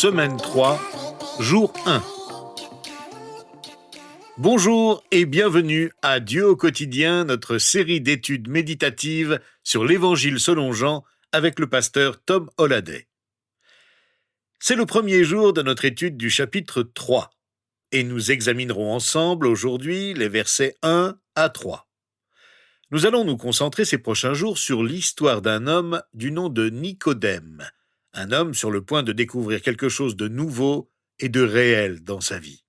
semaine 3, jour 1. Bonjour et bienvenue à Dieu au quotidien, notre série d'études méditatives sur l'Évangile selon Jean avec le pasteur Tom Holliday. C'est le premier jour de notre étude du chapitre 3 et nous examinerons ensemble aujourd'hui les versets 1 à 3. Nous allons nous concentrer ces prochains jours sur l'histoire d'un homme du nom de Nicodème, un homme sur le point de découvrir quelque chose de nouveau et de réel dans sa vie.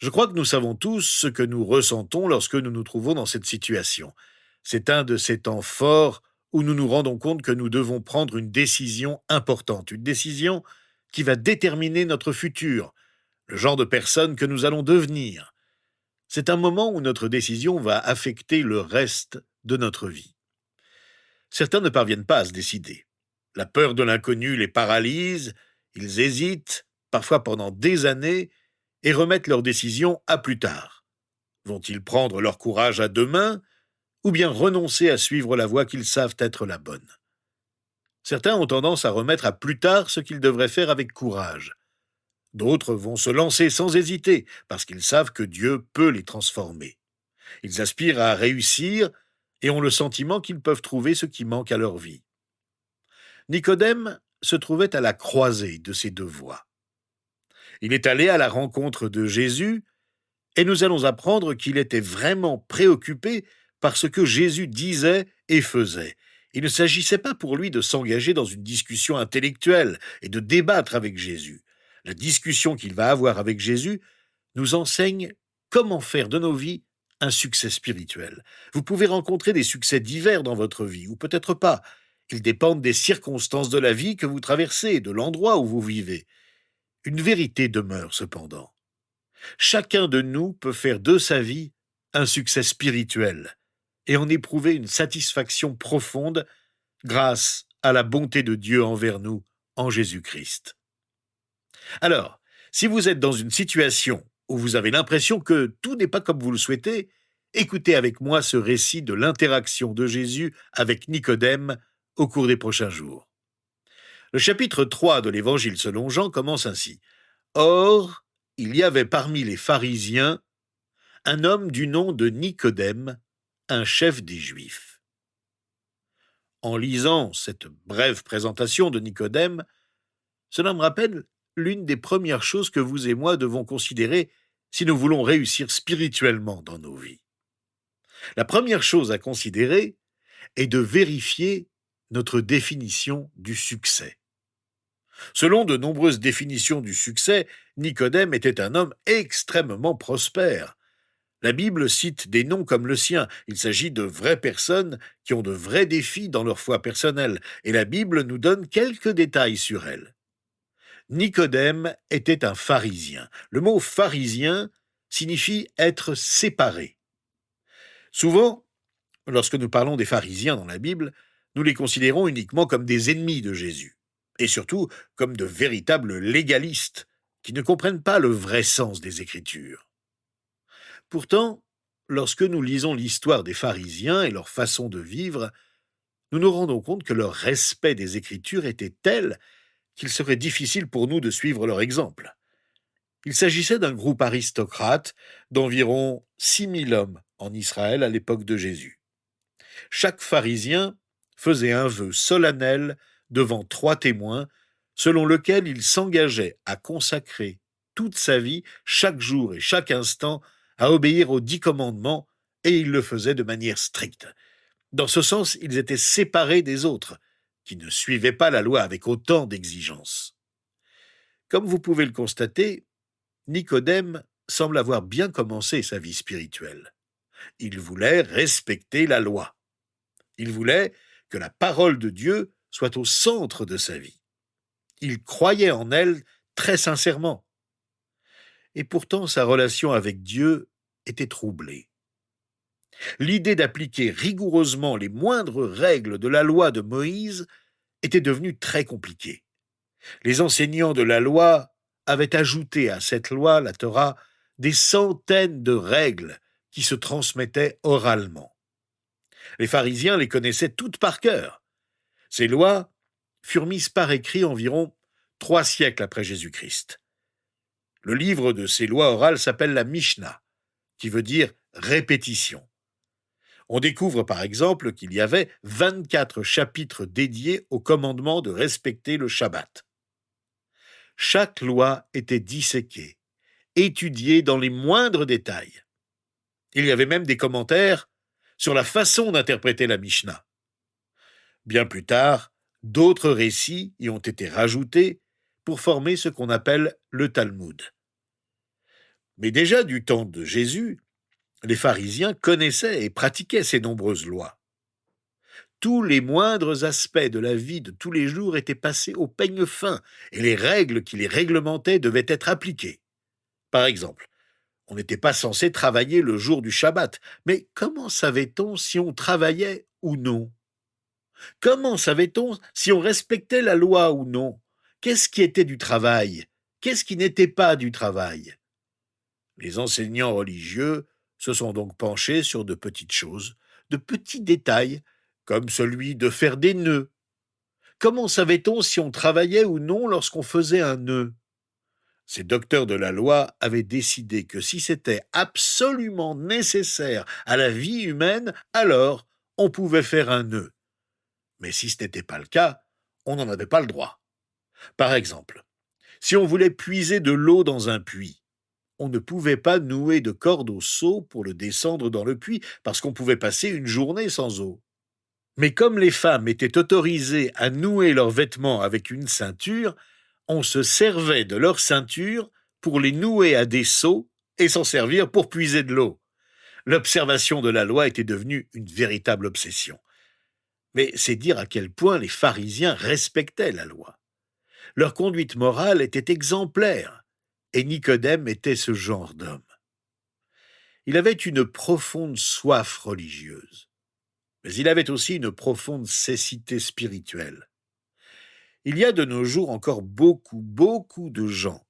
Je crois que nous savons tous ce que nous ressentons lorsque nous nous trouvons dans cette situation. C'est un de ces temps forts où nous nous rendons compte que nous devons prendre une décision importante, une décision qui va déterminer notre futur, le genre de personne que nous allons devenir. C'est un moment où notre décision va affecter le reste de notre vie. Certains ne parviennent pas à se décider. La peur de l'inconnu les paralyse, ils hésitent, parfois pendant des années, et remettent leur décision à plus tard. Vont-ils prendre leur courage à deux mains, ou bien renoncer à suivre la voie qu'ils savent être la bonne? Certains ont tendance à remettre à plus tard ce qu'ils devraient faire avec courage. D'autres vont se lancer sans hésiter, parce qu'ils savent que Dieu peut les transformer. Ils aspirent à réussir et ont le sentiment qu'ils peuvent trouver ce qui manque à leur vie. Nicodème se trouvait à la croisée de ces deux voies. Il est allé à la rencontre de Jésus et nous allons apprendre qu'il était vraiment préoccupé par ce que Jésus disait et faisait. Il ne s'agissait pas pour lui de s'engager dans une discussion intellectuelle et de débattre avec Jésus. La discussion qu'il va avoir avec Jésus nous enseigne comment faire de nos vies un succès spirituel. Vous pouvez rencontrer des succès divers dans votre vie, ou peut-être pas. Ils dépendent des circonstances de la vie que vous traversez, de l'endroit où vous vivez. Une vérité demeure cependant. Chacun de nous peut faire de sa vie un succès spirituel et en éprouver une satisfaction profonde grâce à la bonté de Dieu envers nous en Jésus-Christ. Alors, si vous êtes dans une situation où vous avez l'impression que tout n'est pas comme vous le souhaitez, écoutez avec moi ce récit de l'interaction de Jésus avec Nicodème au cours des prochains jours. Le chapitre 3 de l'Évangile selon Jean commence ainsi. « Or, il y avait parmi les pharisiens un homme du nom de Nicodème, un chef des Juifs. » En lisant cette brève présentation de Nicodème, cela me rappelle l'une des premières choses que vous et moi devons considérer si nous voulons réussir spirituellement dans nos vies. La première chose à considérer est de vérifier notre définition du succès. Selon de nombreuses définitions du succès, Nicodème était un homme extrêmement prospère. La Bible cite des noms comme le sien. Il s'agit de vraies personnes qui ont de vrais défis dans leur foi personnelle, et la Bible nous donne quelques détails sur elles. Nicodème était un pharisien. Le mot pharisien signifie être séparé. Souvent, lorsque nous parlons des pharisiens dans la Bible, nous les considérons uniquement comme des ennemis de Jésus, et surtout comme de véritables légalistes qui ne comprennent pas le vrai sens des Écritures. Pourtant, lorsque nous lisons l'histoire des pharisiens et leur façon de vivre, nous nous rendons compte que leur respect des Écritures était tel qu'il serait difficile pour nous de suivre leur exemple. Il s'agissait d'un groupe aristocrate d'environ 6000 hommes en Israël à l'époque de Jésus. Chaque pharisien faisait un vœu solennel devant 3 témoins, selon lequel il s'engageait à consacrer toute sa vie, chaque jour et chaque instant, à obéir aux 10 commandements, et il le faisait de manière stricte. Dans ce sens, ils étaient séparés des autres, qui ne suivaient pas la loi avec autant d'exigence. Comme vous pouvez le constater, Nicodème semble avoir bien commencé sa vie spirituelle. Il voulait respecter la loi. Il voulait que la parole de Dieu soit au centre de sa vie. Il croyait en elle très sincèrement. Et pourtant, sa relation avec Dieu était troublée. L'idée d'appliquer rigoureusement les moindres règles de la loi de Moïse était devenue très compliquée. Les enseignants de la loi avaient ajouté à cette loi, la Torah, des centaines de règles qui se transmettaient oralement. Les pharisiens les connaissaient toutes par cœur. Ces lois furent mises par écrit environ 3 siècles après Jésus-Christ. Le livre de ces lois orales s'appelle la Mishnah, qui veut dire répétition. On découvre par exemple qu'il y avait 24 chapitres dédiés au commandement de respecter le Shabbat. Chaque loi était disséquée, étudiée dans les moindres détails. Il y avait même des commentaires sur la façon d'interpréter la Mishnah. Bien plus tard, d'autres récits y ont été rajoutés pour former ce qu'on appelle le Talmud. Mais déjà du temps de Jésus, les pharisiens connaissaient et pratiquaient ces nombreuses lois. Tous les moindres aspects de la vie de tous les jours étaient passés au peigne fin et les règles qui les réglementaient devaient être appliquées. Par exemple, on n'était pas censé travailler le jour du Shabbat, mais comment savait-on si on travaillait ou non? Comment savait-on si on respectait la loi ou non? Qu'est-ce qui était du travail? Qu'est-ce qui n'était pas du travail? Les enseignants religieux se sont donc penchés sur de petites choses, de petits détails, comme celui de faire des nœuds. Comment savait-on si on travaillait ou non lorsqu'on faisait un nœud? Ces docteurs de la loi avaient décidé que si c'était absolument nécessaire à la vie humaine, alors on pouvait faire un nœud. Mais si ce n'était pas le cas, on n'en avait pas le droit. Par exemple, si on voulait puiser de l'eau dans un puits, on ne pouvait pas nouer de corde au seau pour le descendre dans le puits, parce qu'on pouvait passer une journée sans eau. Mais comme les femmes étaient autorisées à nouer leurs vêtements avec une ceinture, on se servait de leur ceinture pour les nouer à des seaux et s'en servir pour puiser de l'eau. L'observation de la loi était devenue une véritable obsession. Mais c'est dire à quel point les pharisiens respectaient la loi. Leur conduite morale était exemplaire, et Nicodème était ce genre d'homme. Il avait une profonde soif religieuse, mais il avait aussi une profonde cécité spirituelle. Il y a de nos jours encore beaucoup de gens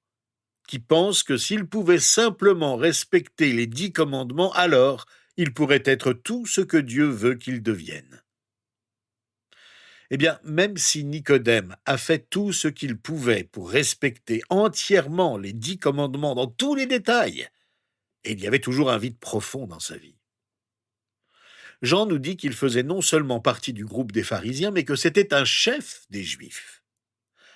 qui pensent que s'ils pouvaient simplement respecter les 10 commandements, alors ils pourraient être tout ce que Dieu veut qu'ils deviennent. Eh bien, même si Nicodème a fait tout ce qu'il pouvait pour respecter entièrement les 10 commandements dans tous les détails, il y avait toujours un vide profond dans sa vie. Jean nous dit qu'il faisait non seulement partie du groupe des pharisiens, mais que c'était un chef des Juifs,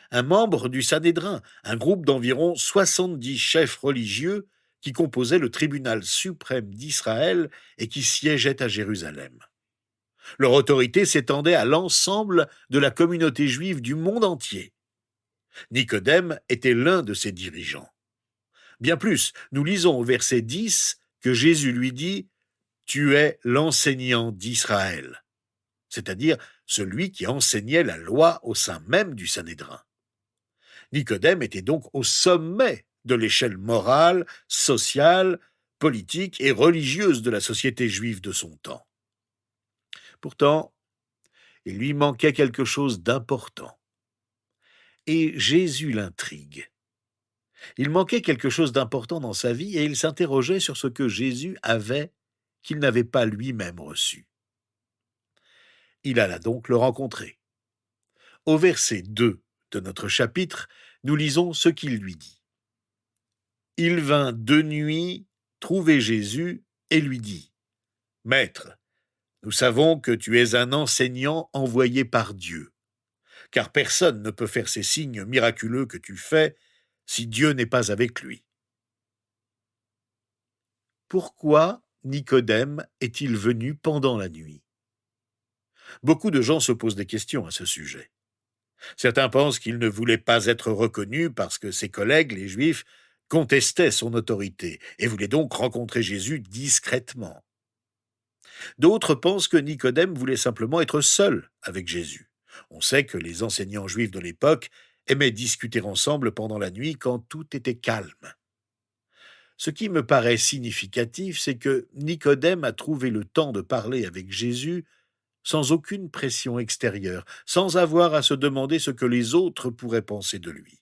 un membre du Sanhédrin, un groupe d'environ 70 chefs religieux qui composaient le tribunal suprême d'Israël et qui siégeaient à Jérusalem. Leur autorité s'étendait à l'ensemble de la communauté juive du monde entier. Nicodème était l'un de ces dirigeants. Bien plus, nous lisons au verset 10 que Jésus lui dit « Tu es l'enseignant d'Israël », c'est-à-dire celui qui enseignait la loi au sein même du Sanhédrin. Nicodème était donc au sommet de l'échelle morale, sociale, politique et religieuse de la société juive de son temps. Pourtant, il lui manquait quelque chose d'important. Et Jésus l'intrigue. Il manquait quelque chose d'important dans sa vie et il s'interrogeait sur ce que Jésus avait qu'il n'avait pas lui-même reçu. Il alla donc le rencontrer. Au verset 2 de notre chapitre, nous lisons ce qu'il lui dit. Il vint de nuit trouver Jésus et lui dit « Maître, nous savons que tu es un enseignant envoyé par Dieu, car personne ne peut faire ces signes miraculeux que tu fais si Dieu n'est pas avec lui. » Pourquoi Nicodème est-il venu pendant la nuit? Beaucoup de gens se posent des questions à ce sujet. Certains pensent qu'il ne voulait pas être reconnu parce que ses collègues, les Juifs, contestaient son autorité et voulaient donc rencontrer Jésus discrètement. D'autres pensent que Nicodème voulait simplement être seul avec Jésus. On sait que les enseignants juifs de l'époque aimaient discuter ensemble pendant la nuit quand tout était calme. Ce qui me paraît significatif, c'est que Nicodème a trouvé le temps de parler avec Jésus sans aucune pression extérieure, sans avoir à se demander ce que les autres pourraient penser de lui.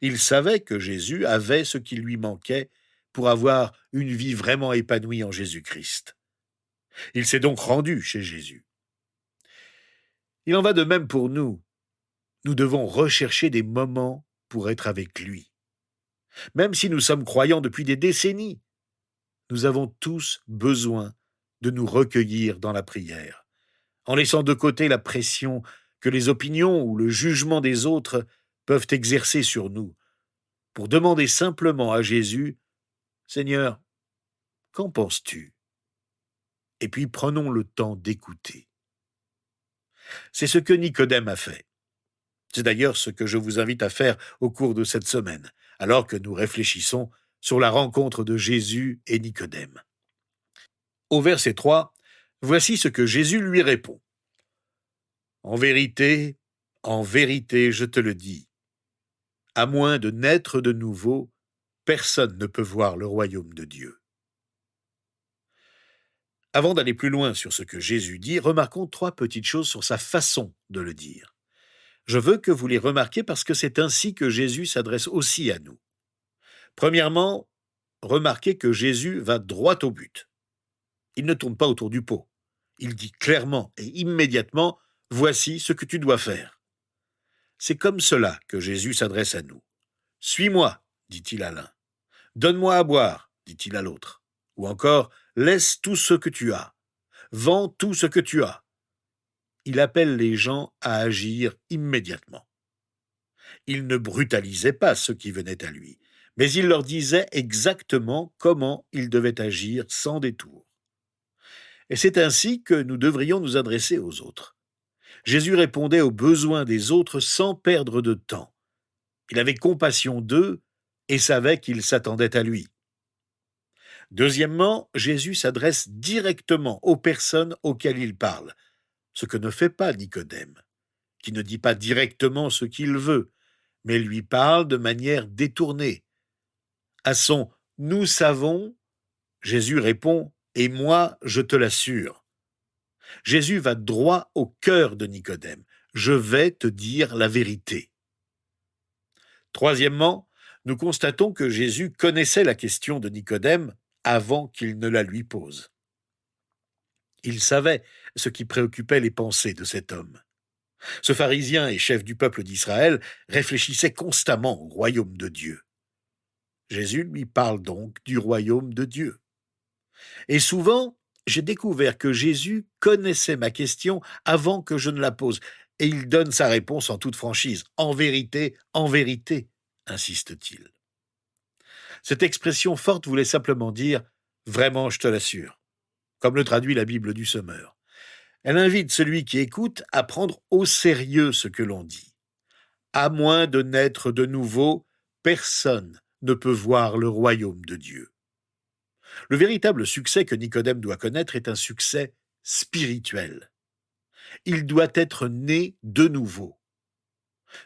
Il savait que Jésus avait ce qui lui manquait pour avoir une vie vraiment épanouie en Jésus-Christ. Il s'est donc rendu chez Jésus. Il en va de même pour nous. Nous devons rechercher des moments pour être avec lui. Même si nous sommes croyants depuis des décennies, nous avons tous besoin de nous recueillir dans la prière, en laissant de côté la pression que les opinions ou le jugement des autres peuvent exercer sur nous, pour demander simplement à Jésus, « Seigneur, qu'en penses-tu » Et puis prenons le temps d'écouter. C'est ce que Nicodème a fait. C'est d'ailleurs ce que je vous invite à faire au cours de cette semaine, alors que nous réfléchissons sur la rencontre de Jésus et Nicodème. Au verset 3, voici ce que Jésus lui répond. En vérité, je te le dis, à moins de naître de nouveau, personne ne peut voir le royaume de Dieu. Avant d'aller plus loin sur ce que Jésus dit, remarquons 3 petites choses sur sa façon de le dire. Je veux que vous les remarquiez parce que c'est ainsi que Jésus s'adresse aussi à nous. Premièrement, remarquez que Jésus va droit au but. Il ne tourne pas autour du pot. Il dit clairement et immédiatement, « Voici ce que tu dois faire ». C'est comme cela que Jésus s'adresse à nous. « Suis-moi », dit-il à l'un. « Donne-moi à boire », dit-il à l'autre. Ou encore, « Laisse tout ce que tu as. Vends tout ce que tu as. » Il appelle les gens à agir immédiatement. Il ne brutalisait pas ceux qui venaient à lui, mais il leur disait exactement comment ils devaient agir sans détour. Et c'est ainsi que nous devrions nous adresser aux autres. Jésus répondait aux besoins des autres sans perdre de temps. Il avait compassion d'eux et savait qu'ils s'attendaient à lui. Deuxièmement, Jésus s'adresse directement aux personnes auxquelles il parle, ce que ne fait pas Nicodème, qui ne dit pas directement ce qu'il veut, mais lui parle de manière détournée. À son « nous savons », Jésus répond « et moi, je te l'assure ». Jésus va droit au cœur de Nicodème. « Je vais te dire la vérité ». Troisièmement, nous constatons que Jésus connaissait la question de Nicodème avant qu'il ne la lui pose. Il savait ce qui préoccupait les pensées de cet homme. Ce pharisien et chef du peuple d'Israël réfléchissait constamment au royaume de Dieu. Jésus lui parle donc du royaume de Dieu. Et souvent, j'ai découvert que Jésus connaissait ma question avant que je ne la pose, et il donne sa réponse en toute franchise. « En vérité, insiste-t-il. Cette expression forte voulait simplement dire « vraiment, je te l'assure », comme le traduit la Bible du Semeur. Elle invite celui qui écoute à prendre au sérieux ce que l'on dit. À moins de naître de nouveau, personne ne peut voir le royaume de Dieu. Le véritable succès que Nicodème doit connaître est un succès spirituel. Il doit être né de nouveau.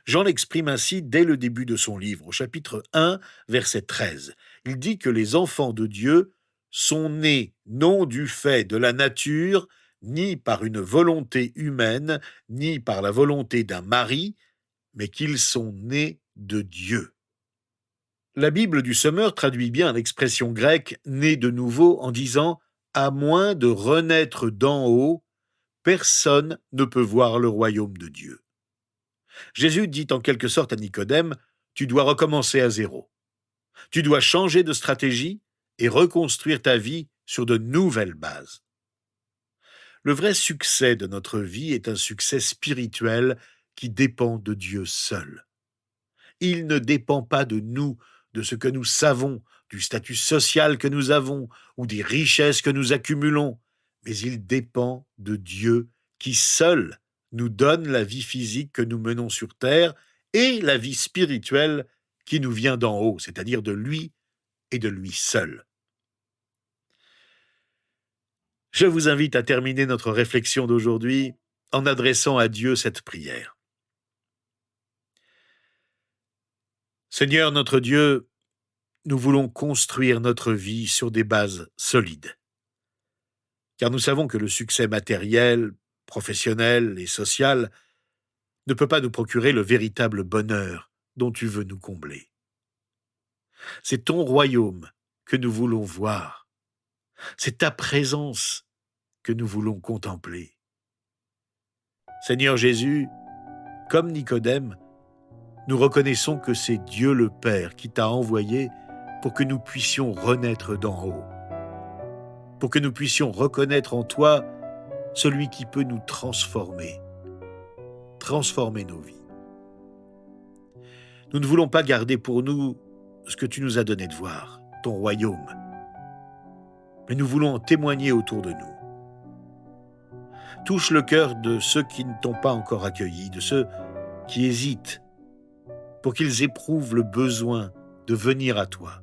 Jean l'exprime ainsi dès le début de son livre, au chapitre 1, verset 13. Il dit que les enfants de Dieu sont nés non du fait de la nature, ni par une volonté humaine, ni par la volonté d'un mari, mais qu'ils sont nés de Dieu. La Bible du Semeur traduit bien l'expression grecque « né de nouveau » en disant « à moins de renaître d'en haut, personne ne peut voir le royaume de Dieu ». Jésus dit en quelque sorte à Nicodème « tu dois recommencer à zéro. Tu dois changer de stratégie et reconstruire ta vie sur de nouvelles bases. » Le vrai succès de notre vie est un succès spirituel qui dépend de Dieu seul. Il ne dépend pas de nous, de ce que nous savons, du statut social que nous avons ou des richesses que nous accumulons, mais il dépend de Dieu qui seul nous donne la vie physique que nous menons sur terre et la vie spirituelle qui nous vient d'en haut, c'est-à-dire de lui et de lui seul. Je vous invite à terminer notre réflexion d'aujourd'hui en adressant à Dieu cette prière. Seigneur notre Dieu, nous voulons construire notre vie sur des bases solides. Car nous savons que le succès matériel, professionnel et social ne peut pas nous procurer le véritable bonheur dont tu veux nous combler. C'est ton royaume que nous voulons voir. C'est ta présence que nous voulons contempler. Seigneur Jésus, comme Nicodème, Nous reconnaissons que c'est Dieu le Père qui t'a envoyé pour que nous puissions renaître d'en haut, pour que nous puissions reconnaître en toi celui qui peut nous transformer nos vies. Nous ne voulons pas garder pour nous ce que tu nous as donné de voir, ton royaume, mais nous voulons en témoigner autour de nous. Touche le cœur de ceux qui ne t'ont pas encore accueilli, de ceux qui hésitent, pour qu'ils éprouvent le besoin de venir à toi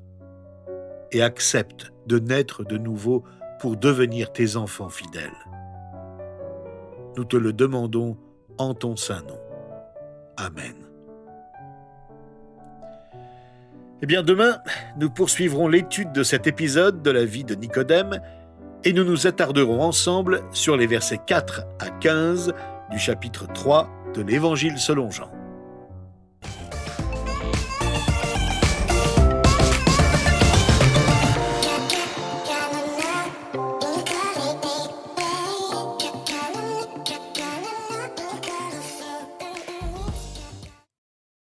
et acceptent de naître de nouveau pour devenir tes enfants fidèles. Nous te le demandons en ton saint nom. Amen. Eh bien, demain, nous poursuivrons l'étude de cet épisode de la vie de Nicodème et nous nous attarderons ensemble sur les versets 4 à 15 du chapitre 3 de l'Évangile selon Jean.